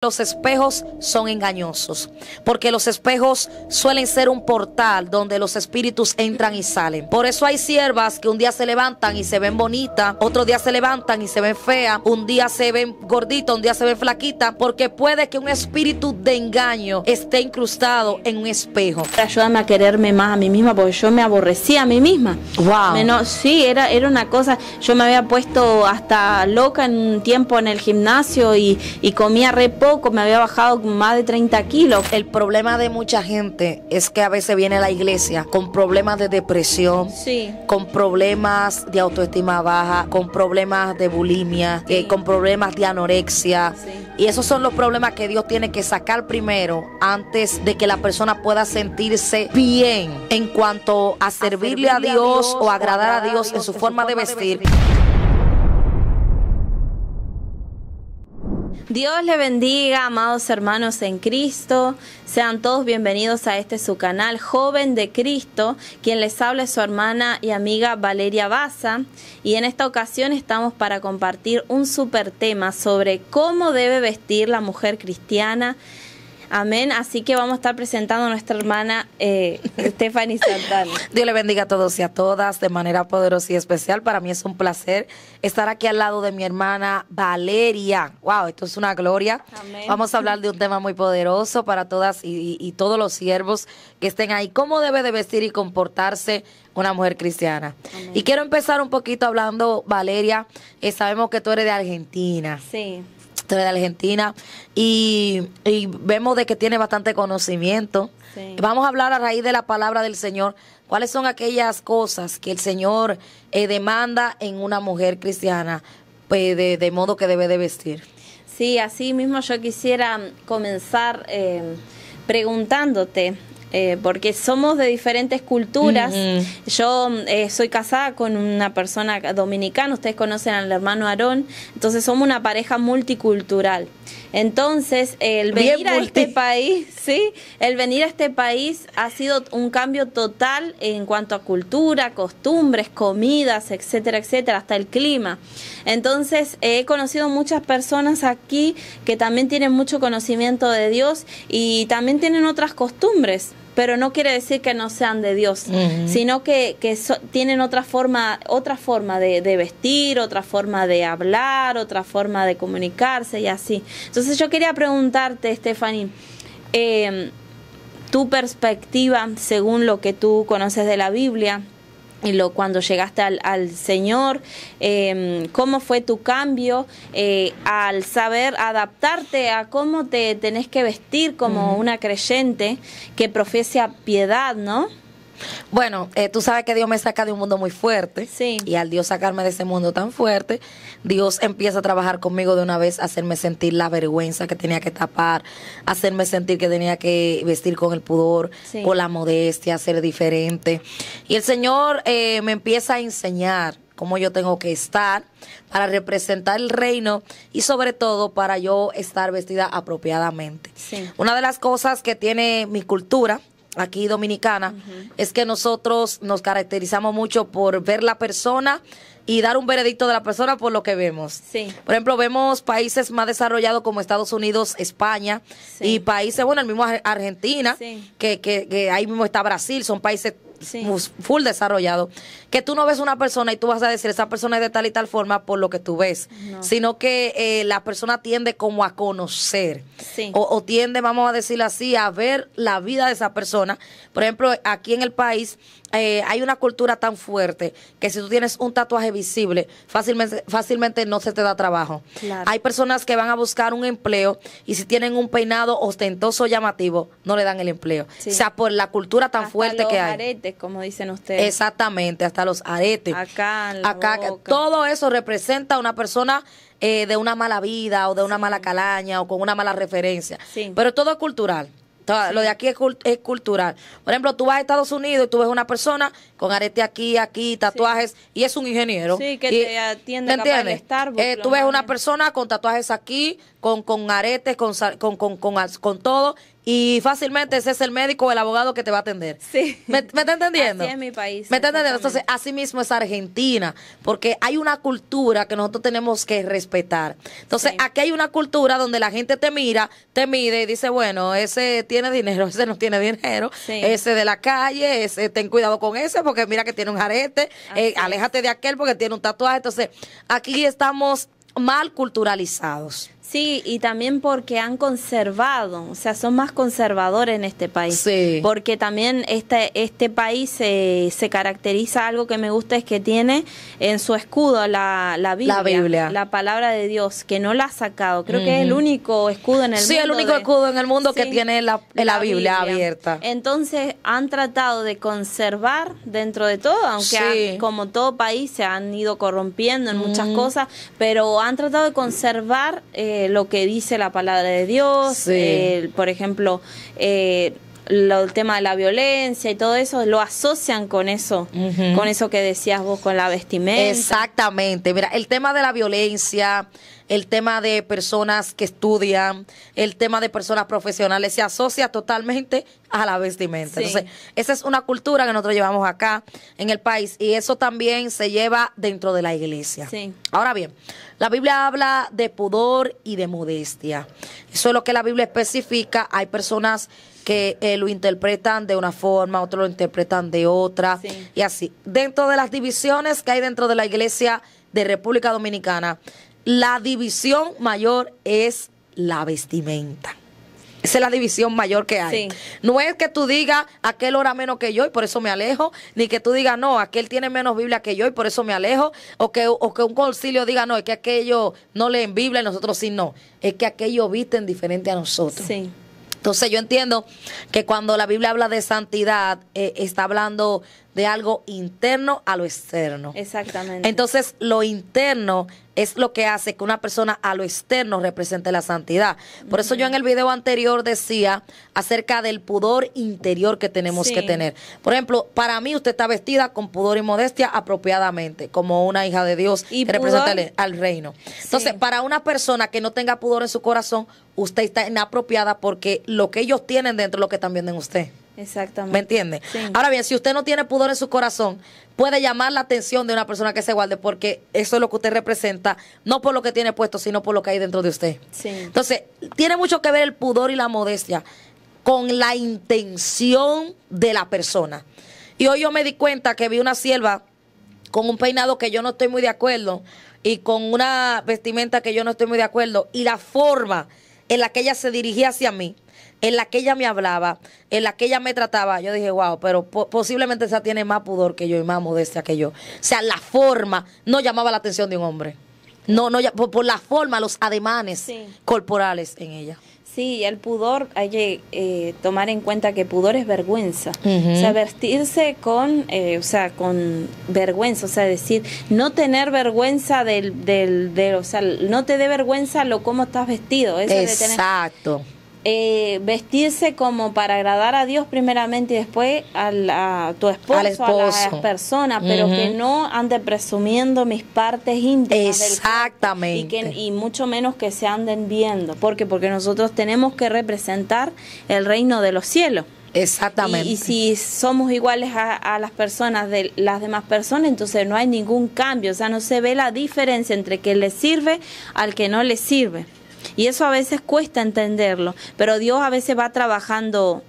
Los espejos son engañosos, porque los espejos suelen ser un portal donde los espíritus entran y salen. Por eso hay siervas que un día se levantan y se ven bonitas, otro día se levantan y se ven feas, un día se ven gorditas, un día se ven flaquitas, porque puede que un espíritu de engaño esté incrustado en un espejo. Ayúdame a quererme más a mí misma, porque yo me aborrecía a mí misma. Wow. Sí, era una cosa. Yo me había puesto hasta loca en un tiempo en el gimnasio y comía re poco, me había bajado más de 30 kilos. El problema de mucha gente es que a veces viene a la iglesia con problemas de depresión, Sí. con problemas de autoestima baja, con problemas de bulimia, Sí. con problemas de anorexia. Sí. Y esos son los problemas que Dios tiene que sacar primero antes de que la persona pueda sentirse bien en cuanto a servirle a Dios o agradar a Dios en su forma de vestir. Dios le bendiga, amados hermanos en Cristo. Sean todos bienvenidos a su canal Joven de Cristo. Quien les habla es su hermana y amiga Valeria Baza. Y en esta ocasión estamos para compartir un súper tema sobre cómo debe vestir la mujer cristiana. Amén. Así que vamos a estar presentando a nuestra hermana Stephanie Santana. Dios le bendiga a todos y a todas de manera poderosa y especial. Para mí es un placer estar aquí al lado de mi hermana Valeria. Wow, esto es una gloria. Amén. Vamos a hablar de un tema muy poderoso para todas y todos los siervos que estén ahí. ¿Cómo debe de vestir y comportarse una mujer cristiana? Amén. Y quiero empezar un poquito hablando, Valeria. Sabemos que tú eres de Argentina. Sí. De Argentina y vemos de que tiene bastante conocimiento. Sí. Vamos a hablar a raíz de la palabra del Señor. ¿Cuáles son aquellas cosas que el Señor demanda en una mujer cristiana, pues, de modo que debe de vestir? Sí, así mismo yo quisiera comenzar preguntándote, porque somos de diferentes culturas. Yo soy casada con una persona dominicana, ustedes conocen al hermano Aarón, entonces somos una pareja multicultural. Entonces, el venir a este país, sí, el venir a este país ha sido un cambio total en cuanto a cultura, costumbres, comidas, etcétera, etcétera, hasta el clima. Entonces, he conocido muchas personas aquí que también tienen mucho conocimiento de Dios y también tienen otras costumbres, pero no quiere decir que no sean de Dios, sino que tienen otra forma de vestir, otra forma de hablar, otra forma de comunicarse y así. Entonces yo quería preguntarte, Stephanie, tu perspectiva según lo que tú conoces de la Biblia y cuando llegaste al Señor, ¿cómo fue tu cambio al saber adaptarte a cómo te tenés que vestir como una creyente que profesa piedad, ¿no? Bueno, tú sabes que Dios me saca de un mundo muy fuerte. Sí. Y al Dios sacarme de ese mundo tan fuerte, Dios empieza a trabajar conmigo de una vez, hacerme sentir la vergüenza que tenía que tapar, hacerme sentir que tenía que vestir con el pudor, Sí. con la modestia, ser diferente. Y el Señor me empieza a enseñar cómo yo tengo que estar para representar el reino y sobre todo para yo estar vestida apropiadamente. Sí. Una de las cosas que tiene mi cultura aquí dominicana, es que nosotros nos caracterizamos mucho por ver la persona y dar un veredicto de la persona por lo que vemos. Sí. Por ejemplo, vemos países más desarrollados como Estados Unidos, España, Sí. y países, bueno, el mismo Argentina, Sí. que ahí mismo está Brasil, son países Sí. full desarrollado, que tú no ves una persona y tú vas a decir esa persona es de tal y tal forma por lo que tú ves, No. sino que la persona tiende como a conocer, Sí. o tiende, vamos a decirlo así, a ver la vida de esa persona. Por ejemplo, aquí en el país hay una cultura tan fuerte que si tú tienes un tatuaje visible, fácilmente no se te da trabajo. Claro. Hay personas que van a buscar un empleo y si tienen un peinado ostentoso llamativo, no le dan el empleo. Sí. O sea, por la cultura tan Hasta fuerte los que hay. aretes, como dicen ustedes. Exactamente, hasta los aretes. Acá en la Acá, boca. todo eso representa a una persona de una mala vida o de una mala calaña o con una mala referencia. Sí. Pero todo es cultural. Todo, Sí. Lo de aquí es cultural. Por ejemplo, tú vas a Estados Unidos y tú ves una persona con arete aquí, tatuajes, y es un ingeniero. Sí, que Y- te atiende ¿me capaz el entiendes? Starbucks, Tú lo ves una más- persona con tatuajes aquí, con aretes, con todo, y fácilmente ese es el médico o el abogado que te va a atender. Sí. ¿Me está entendiendo? Así es mi país. ¿Me está entendiendo? Entonces, así mismo es Argentina, porque hay una cultura que nosotros tenemos que respetar. Entonces, Sí. aquí hay una cultura donde la gente te mira, te mide y dice, bueno, ese tiene dinero, ese no tiene dinero, Sí. ese de la calle, ese ten cuidado con ese porque mira que tiene un arete, Así aléjate de aquel porque tiene un tatuaje. Entonces, aquí estamos mal culturalizados. Sí, y también porque han conservado, o sea, son más conservadores en este país. Sí. Porque también este país se caracteriza, algo que me gusta es que tiene en su escudo la Biblia, La Biblia. la palabra de Dios, que no la ha sacado. Creo que es el único escudo en el mundo. Sí, el único escudo en el mundo que Sí, tiene la Biblia abierta. Entonces han tratado de conservar dentro de todo, aunque Sí. como todo país se han ido corrompiendo en muchas cosas, pero han tratado de conservar lo que dice la palabra de Dios, Sí. por ejemplo, el tema de la violencia y todo eso, lo asocian con eso que decías vos, con la vestimenta. Exactamente. Mira, el tema de la violencia, el tema de personas que estudian, el tema de personas profesionales se asocia totalmente a la vestimenta. Sí. Entonces, esa es una cultura que nosotros llevamos acá en el país y eso también se lleva dentro de la iglesia. Sí. Ahora bien, la Biblia habla de pudor y de modestia. Eso es lo que la Biblia especifica. Hay personas que lo interpretan de una forma, otros lo interpretan de otra, Sí. y así. Dentro de las divisiones que hay dentro de la iglesia de República Dominicana, la división mayor es la vestimenta. Esa es la división mayor que hay. Sí. No es que tú digas, aquel ora menos que yo y por eso me alejo, ni que tú digas, no, aquel tiene menos Biblia que yo y por eso me alejo, o que un concilio diga, no, es que aquellos no leen Biblia y nosotros sí, no. Es que aquellos visten diferente a nosotros. Sí. Entonces yo entiendo que cuando la Biblia habla de santidad, está hablando de algo interno a lo externo. Exactamente. Entonces lo interno es lo que hace que una persona a lo externo represente la santidad. Por eso yo en el video anterior decía acerca del pudor interior que tenemos Sí. que tener. Por ejemplo, para mí usted está vestida con pudor y modestia apropiadamente, como una hija de Dios Y que pudor, representa al reino. Entonces, sí. para una persona que no tenga pudor en su corazón, usted está inapropiada porque lo que ellos tienen dentro es lo que están viendo en usted. Exactamente. ¿Me entiende? Sí. Ahora bien, si usted no tiene pudor en su corazón, puede llamar la atención de una persona que se guarde porque eso es lo que usted representa, no por lo que tiene puesto, sino por lo que hay dentro de usted. Sí. Entonces, tiene mucho que ver el pudor y la modestia con la intención de la persona. Y hoy yo me di cuenta que vi una sierva con un peinado que yo no estoy muy de acuerdo y con una vestimenta que yo no estoy muy de acuerdo y la forma en la que ella se dirigía hacia mí, en la que ella me hablaba, en la que ella me trataba, yo dije, wow, pero posiblemente esa tiene más pudor que yo y más modestia que yo. O sea, la forma no llamaba la atención de un hombre. No, por la forma, los ademanes Sí. corporales en ella. Sí, el pudor, hay que tomar en cuenta que pudor es vergüenza. Ujú. O sea, vestirse con vergüenza, o sea, decir, no tener vergüenza o sea, no te dé vergüenza cómo estás vestido. Eso de tener, Exacto. vestirse como para agradar a Dios primeramente y después a tu esposo, Al a esposo. las personas, pero Ujú. que no ande presumiendo mis partes íntimas del cuerpo. Exactamente. Y mucho menos que se anden viendo. ¿Por qué? Porque nosotros tenemos que representar el reino de los cielos. Exactamente. Y si somos iguales a las personas de las demás personas, entonces no hay ningún cambio. O sea, no se ve la diferencia entre que le sirve al que no le sirve. Y eso a veces cuesta entenderlo, pero Dios a veces va trabajando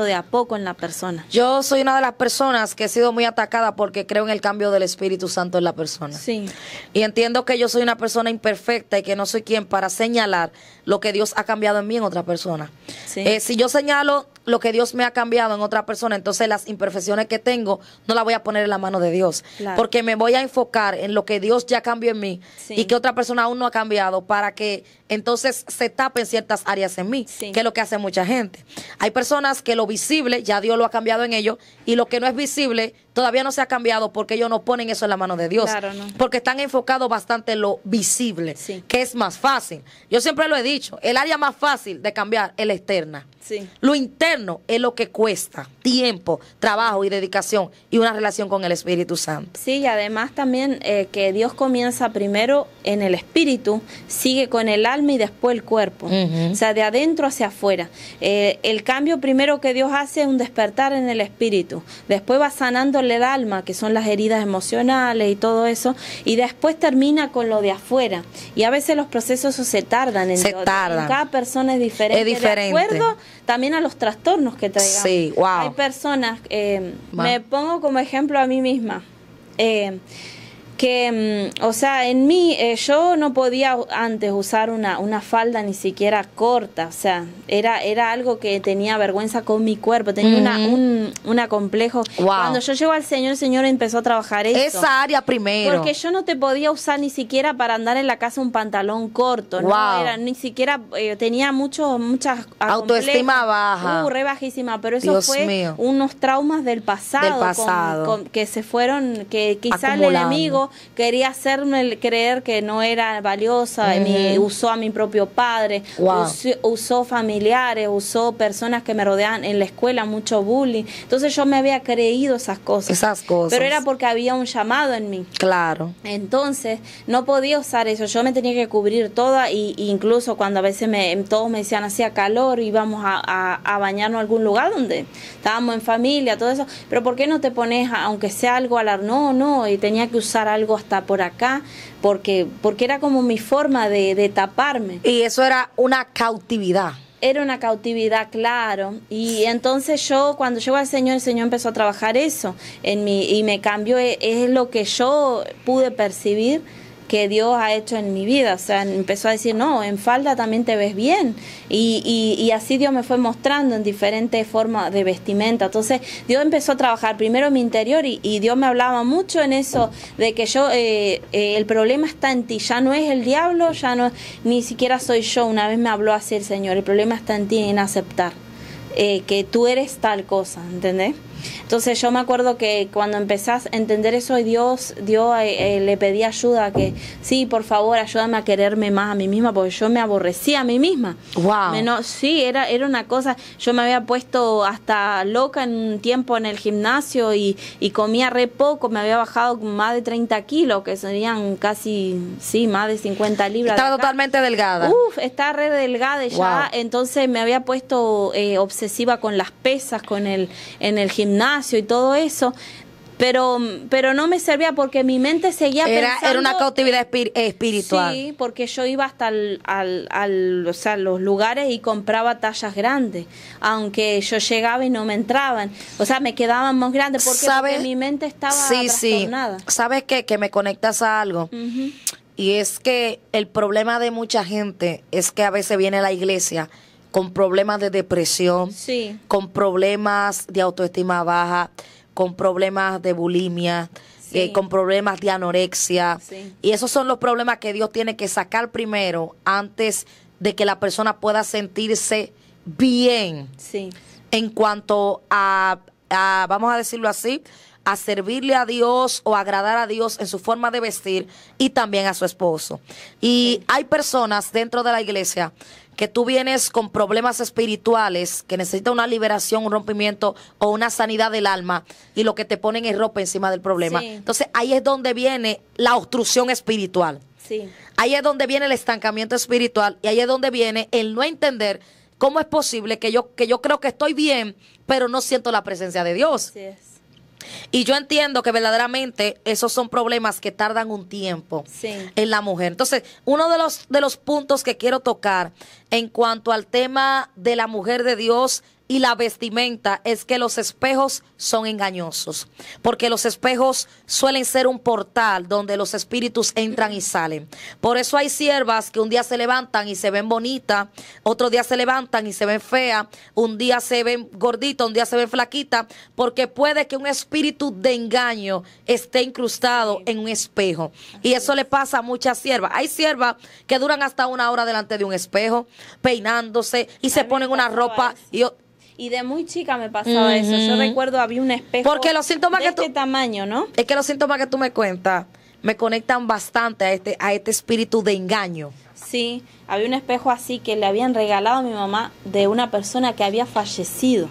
de a poco en la persona. Yo soy una de las personas que he sido muy atacada porque creo en el cambio del Espíritu Santo en la persona. Sí, Y entiendo que yo soy una persona imperfecta y que no soy quien para señalar lo que Dios ha cambiado en mí en otra persona. sí. Si yo señalo lo que Dios me ha cambiado en otra persona, entonces las imperfecciones que tengo no las voy a poner en la mano de Dios. Claro. Porque me voy a enfocar en lo que Dios ya cambió en mí Sí. y que otra persona aún no ha cambiado para que entonces se tapen ciertas áreas en mí, Sí. que es lo que hace mucha gente. Hay personas que lo visible ya Dios lo ha cambiado en ellos y lo que no es visible todavía no se ha cambiado porque ellos no ponen eso en la mano de Dios. Claro, no. Porque están enfocados bastante en lo visible, Sí. que es más fácil. Yo siempre lo he dicho, el área más fácil de cambiar es la externa. Sí. Lo interno es lo que cuesta tiempo, trabajo y dedicación y una relación con el Espíritu Santo. Sí, y además también que Dios comienza primero en el espíritu, sigue con el alma y después el cuerpo. Ujú. O sea, de adentro hacia afuera. El cambio primero que Dios hace es un despertar en el espíritu. Después va sanándole el alma, que son las heridas emocionales y todo eso. Y después termina con lo de afuera. Y a veces los procesos se tardan. Se tardan. En cada persona es diferente. Es diferente. De acuerdo también a los trastornos que traigamos. Sí, wow. Hay personas, me pongo como ejemplo a mí misma, o sea, en mí, yo no podía antes usar una falda ni siquiera corta, o sea, era algo que tenía vergüenza con mi cuerpo, tenía una complejo. Wow. Cuando yo llego al Señor, el Señor empezó a trabajar eso. Esa área primero. Porque yo no te podía usar ni siquiera para andar en la casa un pantalón corto, Wow. no era ni siquiera, tenía muchas Autoestima baja. re bajísima, pero eso Dios fue mío. unos traumas del pasado, Del pasado. que se fueron, que quizá el Acumulando. enemigo quería hacerme creer que no era valiosa, usó a mi propio padre, Wow. usó familiares, usó personas que me rodeaban en la escuela, mucho bullying. Entonces yo me había creído esas cosas. Esas cosas. Pero era porque había un llamado en mí. Claro. Entonces no podía usar eso, yo me tenía que cubrir toda y incluso cuando a veces todos me decían hacía calor, íbamos a bañarnos a algún lugar donde estábamos en familia, todo eso, pero ¿por qué no te pones, aunque sea algo no, y tenía que usar algo hasta por acá, porque era como mi forma de taparme. Y eso era una cautividad. Era una cautividad, claro. Y entonces yo, cuando llegó al Señor, el Señor empezó a trabajar eso en mí y me cambió. Es lo que yo pude percibir que Dios ha hecho en mi vida. O sea, empezó a decir, no, en falda también te ves bien. Y así Dios me fue mostrando en diferentes formas de vestimenta. Entonces, Dios empezó a trabajar primero en mi interior y Dios me hablaba mucho en eso, de que yo, el problema está en ti, ya no es el diablo, ya no, ni siquiera soy yo. Una vez me habló así el Señor, el problema está en ti, en aceptar que tú eres tal cosa, ¿entendés? Entonces yo me acuerdo que cuando empezás a entender eso, Dios le pedí ayuda, que sí, por favor, ayúdame a quererme más a mí misma, porque yo me aborrecía a mí misma. Wow. Sí, era una cosa, yo me había puesto hasta loca en un tiempo en el gimnasio y comía re poco, me había bajado más de 30 kilos, que serían casi, sí, más de 50 libras. Estaba totalmente delgada. Está re delgada ya, Wow. entonces me había puesto obsesiva con las pesas, en el gimnasio y todo eso, pero no me servía porque mi mente seguía pensando. Era una cautividad espiritual. Sí, porque yo iba hasta o sea, los lugares y compraba tallas grandes, aunque yo llegaba y no me entraban, o sea, me quedaban más grandes porque mi mente estaba trastornada. ¿Sabes qué? Que me conectas a algo. Y es que el problema de mucha gente es que a veces viene a la iglesia con problemas de depresión, Sí. con problemas de autoestima baja, con problemas de bulimia, Sí. con problemas de anorexia. Sí. Y esos son los problemas que Dios tiene que sacar primero antes de que la persona pueda sentirse bien Sí. en cuanto a, vamos a decirlo así, a servirle a Dios o agradar a Dios en su forma de vestir y también a su esposo. Y hay personas dentro de la iglesia que tú vienes con problemas espirituales, que necesitan una liberación, un rompimiento o una sanidad del alma, y lo que te ponen es ropa encima del problema. Sí. Entonces ahí es donde viene la obstrucción espiritual. Sí. Ahí es donde viene el estancamiento espiritual y ahí es donde viene el no entender cómo es posible que yo creo que estoy bien, pero no siento la presencia de Dios. Así es. Y yo entiendo que verdaderamente esos son problemas que tardan un tiempo Sí. en la mujer. Entonces, uno de los puntos que quiero tocar en cuanto al tema de la mujer de Dios y la vestimenta es que los espejos son engañosos, porque los espejos suelen ser un portal donde los espíritus entran y salen. Por eso hay siervas que un día se levantan y se ven bonitas, otro día se levantan y se ven feas, un día se ven gorditas, un día se ven flaquitas, porque puede que un espíritu de engaño esté incrustado en un espejo. Y eso le pasa a muchas siervas. Hay siervas que duran hasta 1 hora delante de un espejo, peinándose y se A mí me ponen una pasaba ropa eso. Y de muy chica me pasaba eso. Yo recuerdo, había un espejo Porque los síntomas de que tú, este tamaño, ¿no? es que los síntomas que tú me cuentas me conectan bastante a este espíritu de engaño. Sí, había un espejo así que le habían regalado a mi mamá de una persona que había fallecido.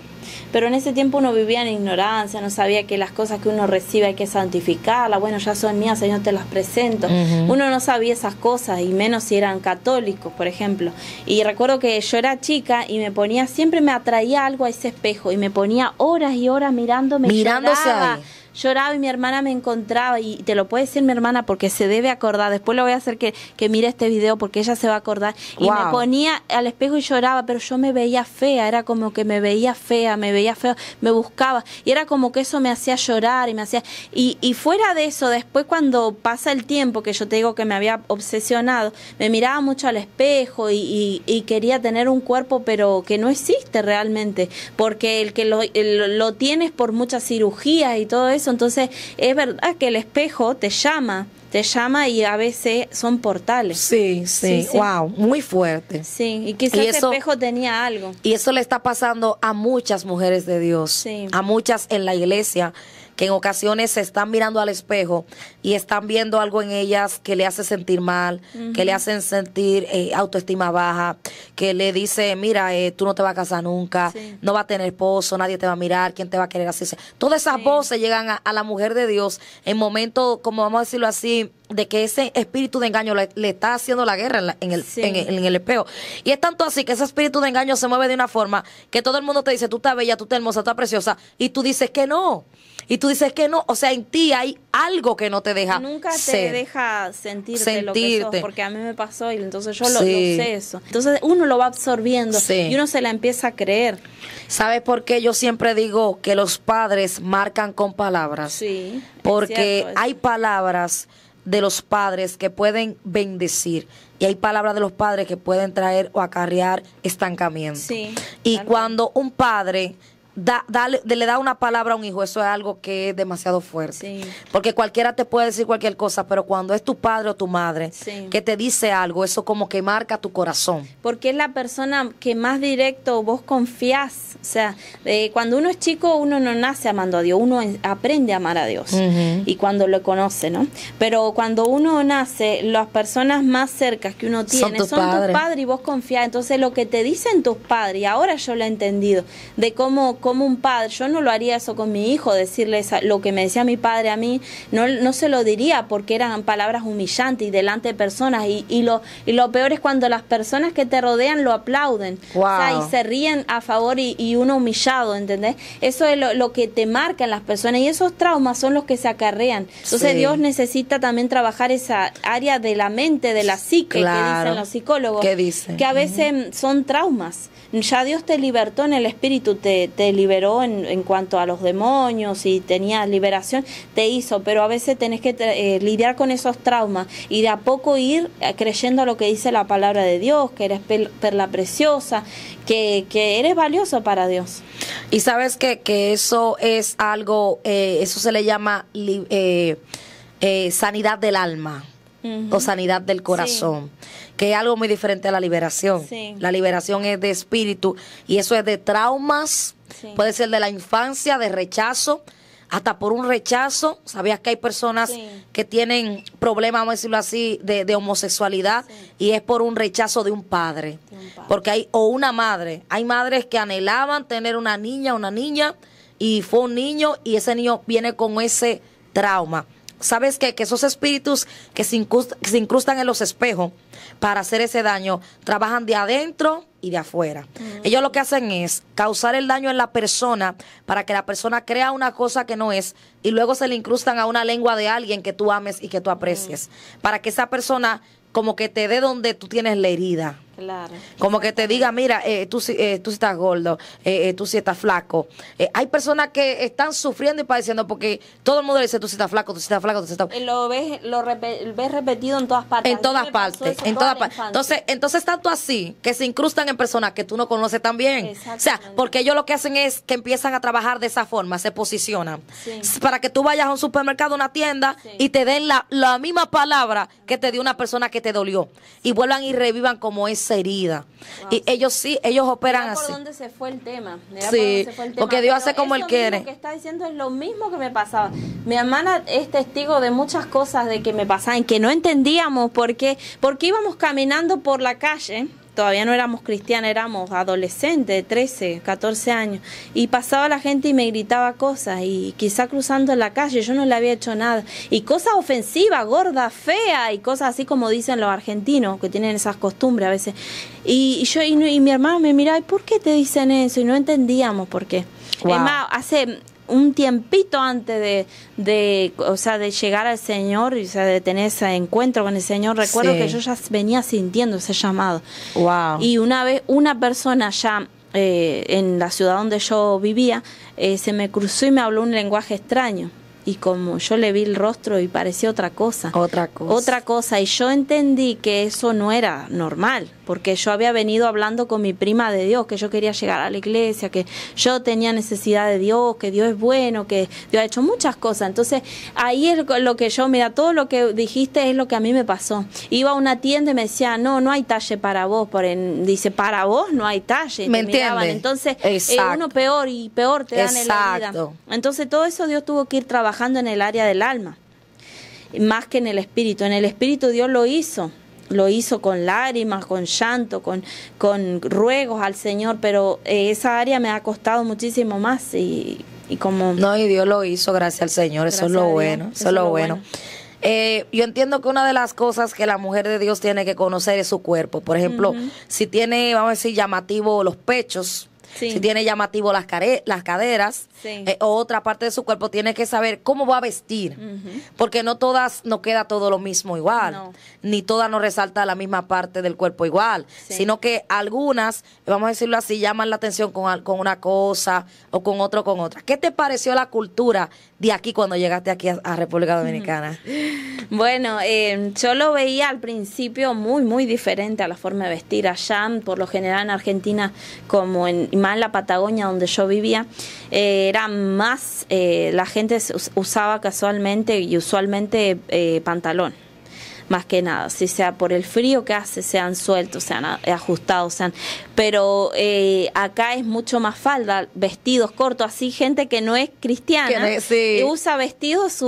Pero en ese tiempo uno vivía en ignorancia, no sabía que las cosas que uno recibe hay que santificarlas. Bueno, ya son mías, Señor, te las presento. Uno no sabía esas cosas, y menos si eran católicos, por ejemplo. Y recuerdo que yo era chica y me ponía, siempre me atraía algo a ese espejo y me ponía horas y horas mirándome. Mirándose ahí. Lloraba y mi hermana me encontraba, y te lo puede decir mi hermana porque se debe acordar. Después le voy a hacer que mire este video porque ella se va a acordar. Y me ponía al espejo y lloraba, pero yo me veía fea, era como que me veía fea, me buscaba, y era como que eso me hacía llorar y me hacía... Y fuera de eso, después cuando pasa el tiempo, que yo te digo que me había obsesionado, me miraba mucho al espejo y quería tener un cuerpo, pero que no existe realmente, porque el que lo tienes por muchas cirugías y todo eso. Entonces es verdad que el espejo te llama y a veces son portales. Sí. Wow, muy fuerte. Sí, y quizás ese espejo tenía algo. Y eso le está pasando a muchas mujeres de Dios, a muchas en la iglesia, que en ocasiones se están mirando al espejo y están viendo algo en ellas que le hace sentir mal, que le hacen sentir autoestima baja, que le dice, mira, tú no te vas a casar nunca, no vas a tener esposo, nadie te va a mirar, ¿quién te va a querer así? Todas esas voces llegan a la mujer de Dios en momentos, como vamos a decirlo así, de que ese espíritu de engaño le está haciendo la guerra en el espejo. Y es tanto así que ese espíritu de engaño se mueve de una forma que todo el mundo te dice, tú estás bella, tú estás hermosa, tú estás preciosa, y tú dices que no. Y tú dices que no, o sea, en ti hay algo que no te deja Nunca te ser. deja sentirte lo que sos, porque a mí me pasó y entonces yo lo sé eso. Entonces uno lo va absorbiendo y uno se la empieza a creer. ¿Sabes por qué yo siempre digo que los padres marcan con palabras? Sí. Porque hay palabras de los padres que pueden bendecir y hay palabras de los padres que pueden traer o acarrear estancamiento. Sí, y cuando un padre le da una palabra a un hijo, eso es algo que es demasiado fuerte. Porque cualquiera te puede decir cualquier cosa, pero cuando es tu padre o tu madre que te dice algo, eso como que marca tu corazón. Porque es la persona que más directo vos confías. O sea, cuando uno es chico, uno no nace amando a Dios, uno aprende a amar a Dios. Y cuando lo conoce, ¿no? Pero cuando uno nace, las personas más cercas que uno tiene son tus padres y vos confías. Entonces lo que te dicen tus padres, y ahora yo lo he entendido, de cómo un padre, yo no lo haría eso con mi hijo, decirle lo que me decía mi padre a mí, no se lo diría porque eran palabras humillantes y delante de personas, y lo peor es cuando las personas que te rodean lo aplauden, o sea, y se ríen a favor y uno humillado, ¿entendés? Eso es lo que te marcan las personas, y esos traumas son los que se acarrean. Entonces Dios necesita también trabajar esa área de la mente, de la psique, que dicen los psicólogos, que a veces son traumas. Ya Dios te libertó en el espíritu, te liberó en cuanto a los demonios, y tenías liberación, te hizo, pero a veces tenés que lidiar con esos traumas y de a poco ir creyendo lo que dice la palabra de Dios, que eres perla preciosa, que eres valioso para Dios. Y sabes que eso es algo, eso se le llama sanidad del alma. O sanidad del corazón, que es algo muy diferente a la liberación. La liberación es de espíritu, y eso es de traumas, puede ser de la infancia, de rechazo, hasta por un rechazo. ¿Sabías que hay personas que tienen problemas, vamos a decirlo así, de homosexualidad, y es por un rechazo de un padre? Porque hay, o una madre, hay madres que anhelaban tener una niña, y fue un niño, y ese niño viene con ese trauma. ¿Sabes qué? Que esos espíritus que se incrustan en los espejos para hacer ese daño, trabajan de adentro y de afuera. Ellos lo que hacen es causar el daño en la persona para que la persona crea una cosa que no es, y luego se le incrustan a una lengua de alguien que tú ames y que tú aprecies, para que esa persona como que te dé donde tú tienes la herida. Claro. Como que te diga, mira, tú sí estás gordo, tú sí estás flaco. Hay personas que están sufriendo y padeciendo porque todo el mundo le dice, tú sí estás flaco, tú sí estás flaco, tú sí estás flaco. Lo ves repetido en todas partes. En todas partes, en todas partes. Entonces tanto así que se incrustan en personas que tú no conoces también. O sea, porque ellos lo que hacen es que empiezan a trabajar de esa forma, se posicionan. Para que tú vayas a un supermercado, a una tienda, y te den la misma palabra que te dio una persona que te dolió. Y vuelvan y revivan como ese esa herida. Y ellos operan Mirá así. por dónde se fue el tema. Sí, porque Dios hace como Él quiere. Lo que está diciendo es lo mismo que me pasaba. Mi hermana es testigo de muchas cosas de que me pasaban, que no entendíamos porque íbamos caminando por la calle. Todavía no éramos cristianos, éramos adolescentes de 13, 14 años. Y pasaba la gente y me gritaba cosas. Y quizá cruzando en la calle, yo no le había hecho nada. Y cosas ofensivas, gorda, fea, y cosas así como dicen los argentinos, que tienen esas costumbres a veces. Y mi hermano me miraba, ¿y por qué te dicen eso? Y no entendíamos por qué. Wow. Es más, hace un tiempito antes de llegar al Señor, o sea, de tener ese encuentro con el Señor, recuerdo que yo ya venía sintiendo ese llamado. Wow. Y una vez una persona ya en la ciudad donde yo vivía se me cruzó y me habló un lenguaje extraño. Y como yo le vi el rostro y parecía otra cosa. Otra cosa. Y yo entendí que eso no era normal, porque yo había venido hablando con mi prima de Dios, que yo quería llegar a la iglesia, que yo tenía necesidad de Dios, que Dios es bueno, que Dios ha hecho muchas cosas. Entonces, ahí es lo que yo, mira, todo lo que dijiste es lo que a mí me pasó. Iba a una tienda y me decía, no hay talle para vos. Dice, para vos no hay talle. ¿Me entiendes? Entonces, uno peor y peor te dan en la vida. Entonces, todo eso Dios tuvo que ir trabajando en el área del alma, más que en el espíritu. En el espíritu Dios lo hizo con lágrimas, con llanto, con ruegos al Señor, pero esa área me ha costado muchísimo más y como... No, y Dios lo hizo, gracias al Señor, eso es lo bueno, eso es lo bueno. Yo entiendo que una de las cosas que la mujer de Dios tiene que conocer es su cuerpo. Por ejemplo, si tiene, vamos a decir, llamativo los pechos, si tiene llamativo las caderas, o otra parte de su cuerpo, tiene que saber cómo va a vestir, porque no queda todo lo mismo igual, ni todas nos resalta la misma parte del cuerpo igual, sino que algunas, vamos a decirlo así, llaman la atención con una cosa o con otra. ¿Qué te pareció la cultura de aquí cuando llegaste aquí a República Dominicana? Bueno, yo lo veía al principio muy, muy diferente a la forma de vestir allá, por lo general en Argentina, como más en la Patagonia donde yo vivía, era más, la gente usaba casualmente y usualmente pantalón, más que nada, si sea por el frío que hace, sean sueltos, sean ajustados, pero acá es mucho más falda, vestidos cortos, así gente que no es cristiana usa vestidos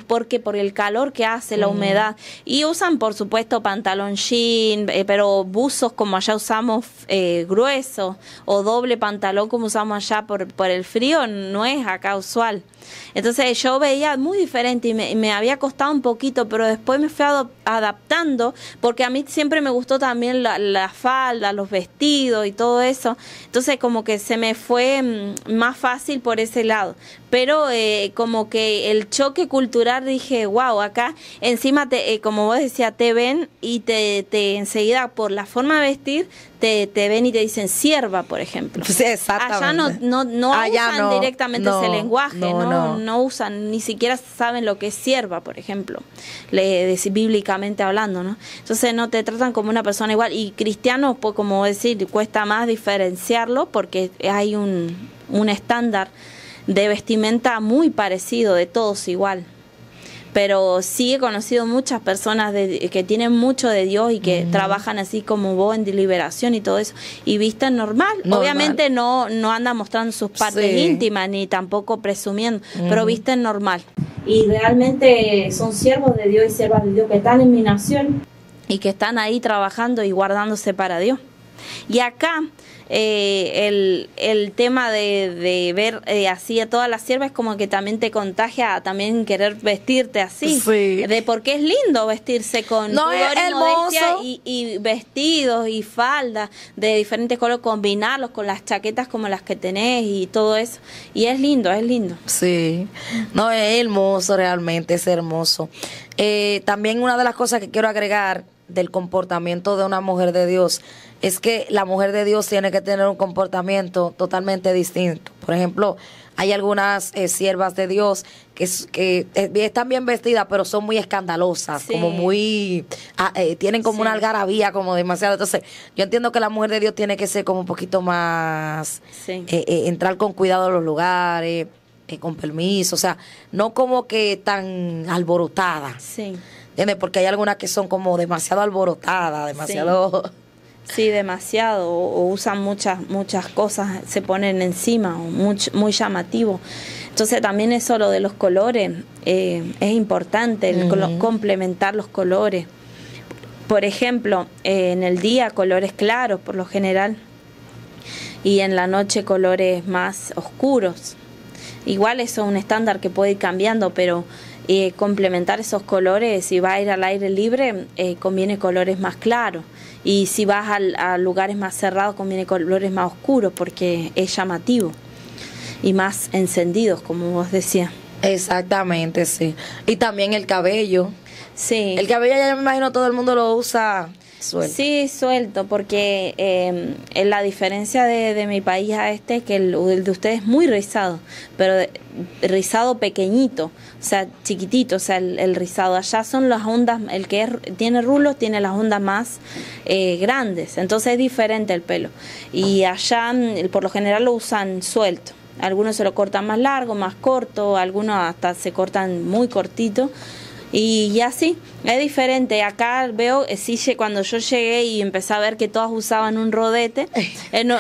porque por el calor que hace, la humedad, y usan por supuesto pantalón jean, pero buzos como allá usamos gruesos, o doble pantalón como usamos allá por el frío, no es acá usual. Entonces yo veía muy diferente y me había costado un poquito, pero después me fui adaptando, porque a mí siempre me gustó también la falda, los vestidos y todo eso. Entonces como que se me fue más fácil por ese lado. Pero como que el choque cultural, dije, wow, acá encima, como vos decías, te ven y te enseguida por la forma de vestir, te ven y te dicen sierva, por ejemplo. Sí, exactamente. Allá no allá usan directamente ese lenguaje, no usan, ni siquiera saben lo que es sierva, por ejemplo, bíblicamente hablando, ¿no? Entonces no te tratan como una persona igual. Y cristianos, pues, como decir, cuesta más diferenciarlo porque hay un estándar de vestimenta muy parecido, de todos igual. Pero sí he conocido muchas personas que tienen mucho de Dios y que trabajan así como vos en liberación y todo eso, y visten normal. Obviamente no andan mostrando sus partes íntimas ni tampoco presumiendo, pero visten normal. Y realmente son siervos de Dios y siervas de Dios que están en mi nación y que están ahí trabajando y guardándose para Dios. Y acá el tema de ver así a todas las siervas, como que también te contagia a también querer vestirte así, porque es lindo vestirse con pudor y modestia, y vestidos y faldas de diferentes colores, combinarlos con las chaquetas como las que tenés y todo eso, y es lindo. Sí, no, es hermoso, realmente es hermoso. También una de las cosas que quiero agregar del comportamiento de una mujer de Dios es que la mujer de Dios tiene que tener un comportamiento totalmente distinto. Por ejemplo, hay algunas siervas de Dios que están bien vestidas, pero son muy escandalosas, como muy tienen como una algarabía, como demasiado. Entonces, yo entiendo que la mujer de Dios tiene que ser como un poquito más, entrar con cuidado a los lugares, con permiso, o sea, no como que tan alborotada. ¿Entiendes? Porque hay algunas que son como demasiado alborotadas, demasiado... Sí, demasiado, o usan muchas cosas, se ponen encima, o muy llamativo. Entonces también eso, lo de los colores, es importante, complementar los colores. Por ejemplo, en el día colores claros por lo general, y en la noche colores más oscuros. Igual eso es un estándar que puede ir cambiando, pero complementar esos colores, si vas a ir al aire libre, conviene colores más claros. Y si vas a lugares más cerrados, conviene colores más oscuros, porque es llamativo. Y más encendidos, como vos decías. Exactamente, sí. Y también el cabello. Sí. El cabello ya me imagino todo el mundo lo usa suelto. Sí, suelto, porque la diferencia de mi país a este es que el de ustedes es muy rizado, pero rizado pequeñito, o sea, chiquitito, o sea, el rizado. Allá son las ondas, el que tiene rulos tiene las ondas más grandes, entonces es diferente el pelo. Y allá, por lo general, lo usan suelto. Algunos se lo cortan más largo, más corto, algunos hasta se cortan muy cortito. Y así, es diferente. Acá veo, sí, cuando yo llegué y empecé a ver que todas usaban un rodete,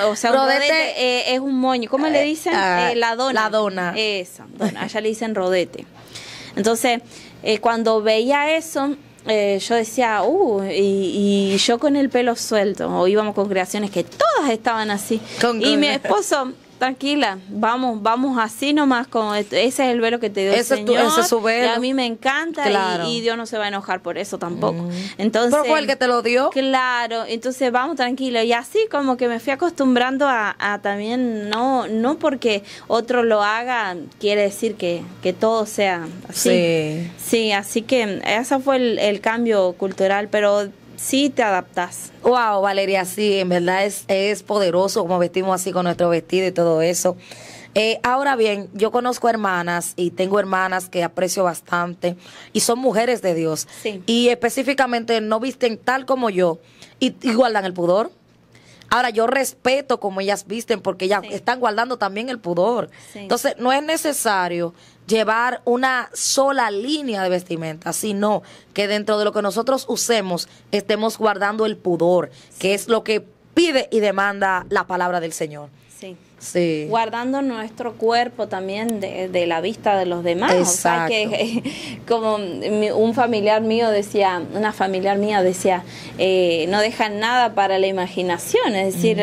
o sea, un rodete es un moño. ¿Cómo le dicen? La dona. La dona. Esa, dona. Allá le dicen rodete. Entonces, cuando veía eso, yo decía, y yo con el pelo suelto, o íbamos con creaciones que todas estaban así. Y mi esposo... Tranquila, vamos así nomás, como ese es el velo que te dio el Señor, ese es su velo. Y a mí me encanta, claro. y Dios no se va a enojar por eso tampoco. Entonces, ¿pero fue el que te lo dio? Claro, entonces vamos tranquilo, y así como que me fui acostumbrando a también, no porque otro lo haga, quiere decir que todo sea así. Sí, así que ese fue el cambio cultural, pero... sí te adaptas. Wow, Valeria, sí, en verdad es poderoso como vestimos así con nuestro vestido y todo eso. Ahora bien, yo conozco hermanas y tengo hermanas que aprecio bastante y son mujeres de Dios. Sí. Y específicamente no visten tal como yo y guardan el pudor. Ahora, yo respeto como ellas visten porque ellas están guardando también el pudor. Sí. Entonces, no es necesario llevar una sola línea de vestimenta, sino que dentro de lo que nosotros usemos estemos guardando el pudor, que es lo que pide y demanda la palabra del Señor. Sí. Guardando nuestro cuerpo también de la vista de los demás. Exacto. O sea, que como un familiar mío decía, una familiar mía decía, no dejan nada para la imaginación, es decir,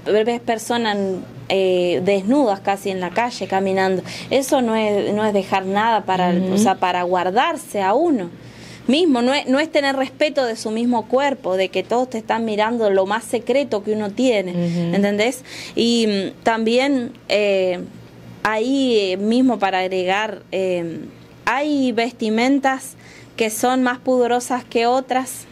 ves personas desnudas casi en la calle caminando. Eso no es dejar nada para, o sea, para guardarse a uno mismo, no es tener respeto de su mismo cuerpo, de que todos te están mirando lo más secreto que uno tiene, ¿entendés? Y también ahí mismo para agregar, hay vestimentas que son más pudorosas que otras.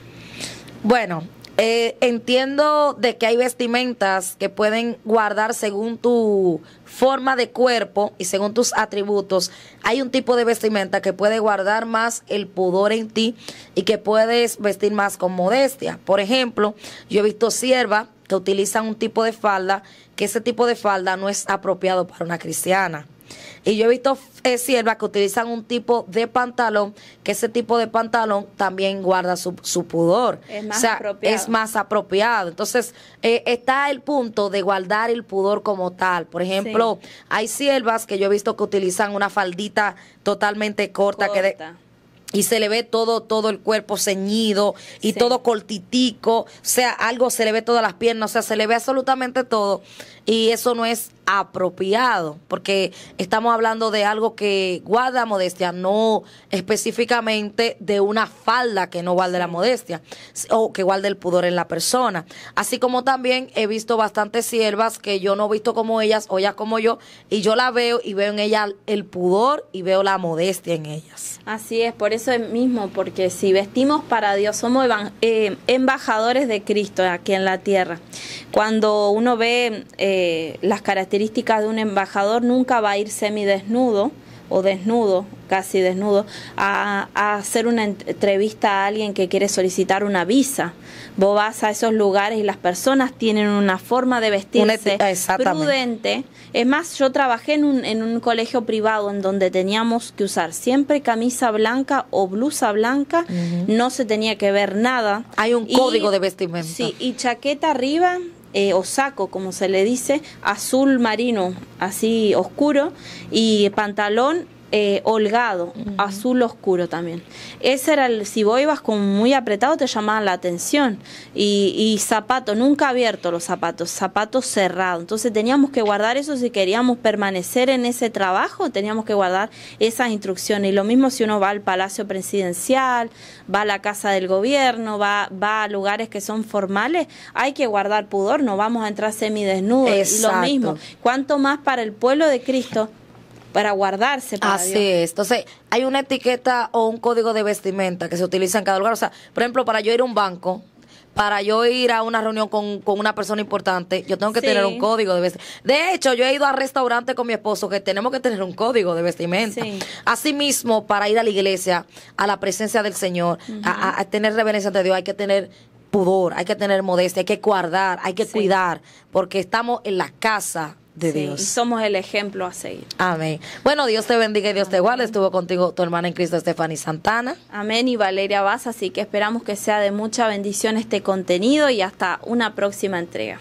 Bueno, entiendo de que hay vestimentas que pueden guardar según tu forma de cuerpo y según tus atributos. Hay un tipo de vestimenta que puede guardar más el pudor en ti y que puedes vestir más con modestia. Por ejemplo, yo he visto siervas que utilizan un tipo de falda, que ese tipo de falda no es apropiado para una cristiana. Y yo he visto siervas que utilizan un tipo de pantalón, que ese tipo de pantalón también guarda su pudor. Es más apropiado. Es más apropiado. Entonces, está el punto de guardar el pudor como tal. Por ejemplo, hay siervas que yo he visto que utilizan una faldita totalmente corta. Y se le ve todo el cuerpo ceñido y todo cortitico, o sea, algo se le ve todas las piernas, o sea, se le ve absolutamente todo. Y eso no es apropiado, porque estamos hablando de algo que guarda modestia, no específicamente de una falda que no guarde la modestia o que guarde el pudor en la persona. Así como también he visto bastantes siervas que yo no he visto como ellas o ellas como yo, y yo la veo y veo en ellas el pudor y veo la modestia en ellas. Así es, por eso mismo, porque si vestimos para Dios, somos embajadores de Cristo aquí en la tierra. Cuando uno ve las características de un embajador, nunca va a ir semidesnudo o desnudo, casi desnudo, a hacer una entrevista a alguien que quiere solicitar una visa. Vos vas a esos lugares y las personas tienen una forma de vestirse prudente. Es más, yo trabajé en un colegio privado en donde teníamos que usar siempre camisa blanca o blusa blanca, no se tenía que ver nada. Hay un código de vestimenta. Sí, y chaqueta arriba, o saco, como se le dice, azul marino, así oscuro, y pantalón holgado, azul oscuro también. Ese era si vos ibas con muy apretado te llamaban la atención. Y zapatos, nunca abiertos los zapatos cerrados. Entonces teníamos que guardar eso si queríamos permanecer en ese trabajo, teníamos que guardar esas instrucciones. Y lo mismo si uno va al Palacio Presidencial, va a la Casa del Gobierno, va a lugares que son formales, hay que guardar pudor, no vamos a entrar semidesnudos. Exacto. Y lo mismo, cuanto más para el pueblo de Cristo, para guardarse para Así Dios. es. Entonces, hay una etiqueta o un código de vestimenta que se utiliza en cada lugar. O sea, por ejemplo, para yo ir a un banco, para yo ir a una reunión con una persona importante, yo tengo que tener un código de vestimenta. De hecho, yo he ido a restaurantes con mi esposo que tenemos que tener un código de vestimenta. Sí. Asimismo, para ir a la iglesia, a la presencia del Señor, a tener reverencia ante Dios, hay que tener pudor, hay que tener modestia, hay que guardar, hay que cuidar, porque estamos en la casa de Dios. Y somos el ejemplo a seguir. Amén. Bueno, Dios te bendiga y Dios te guarde. Estuvo contigo tu hermana en Cristo, Stephanie Santana. Amén, y Valeria Vaz, así que esperamos que sea de mucha bendición este contenido y hasta una próxima entrega.